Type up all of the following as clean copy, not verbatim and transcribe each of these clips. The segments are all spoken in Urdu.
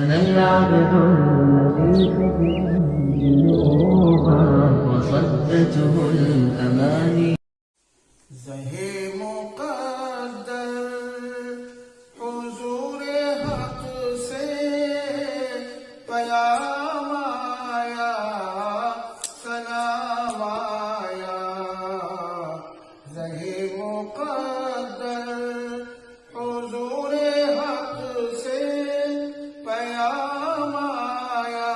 أنا العبد الذي فيه ذنوبا وصدته الأماني. زہے مقدر حضور حق سے پیام آیا، سلام آیا. زہے مقدر حضور حق سے پیام آیا،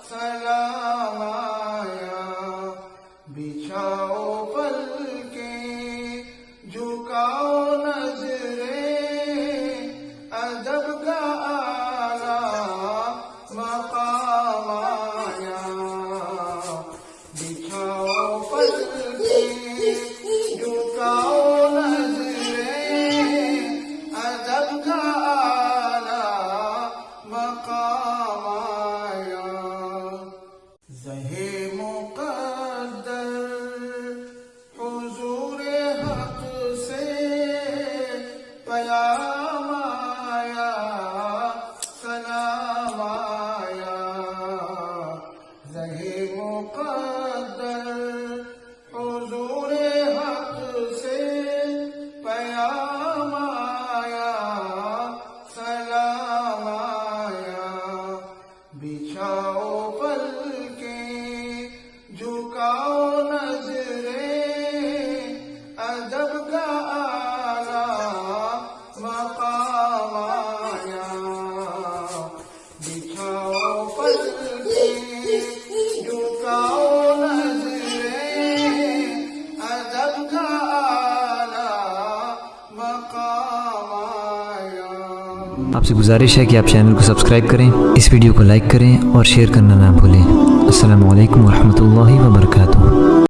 سلام آیا. بچھاؤ جھکاؤ نظریں، ادب کا اعلیٰ مقام آیا. بچھاؤ پلکیں، جھکاؤ نظریں، ادب کا اعلیٰ مقام آیا. زہے مقدر حضور حق سے پیام آیا، سلام آیا. زہے مقدر حضور حق سے پیام آیا، سلام آیا. بچھاؤ پلکیں، جھکاؤ نظریں، ادب کا اعلیٰ مقام آیا. بچھاؤ پلکیں، جھکاؤ نظریں، ادب کا اعلیٰ مقام آیا. آپ سے گزارش ہے کہ آپ چینل کو سبسکرائب کریں، اس ویڈیو کو لائک کریں اور شیئر کرنا نہ بھولیں. السلام علیکم ورحمۃ اللہ وبرکاتہ.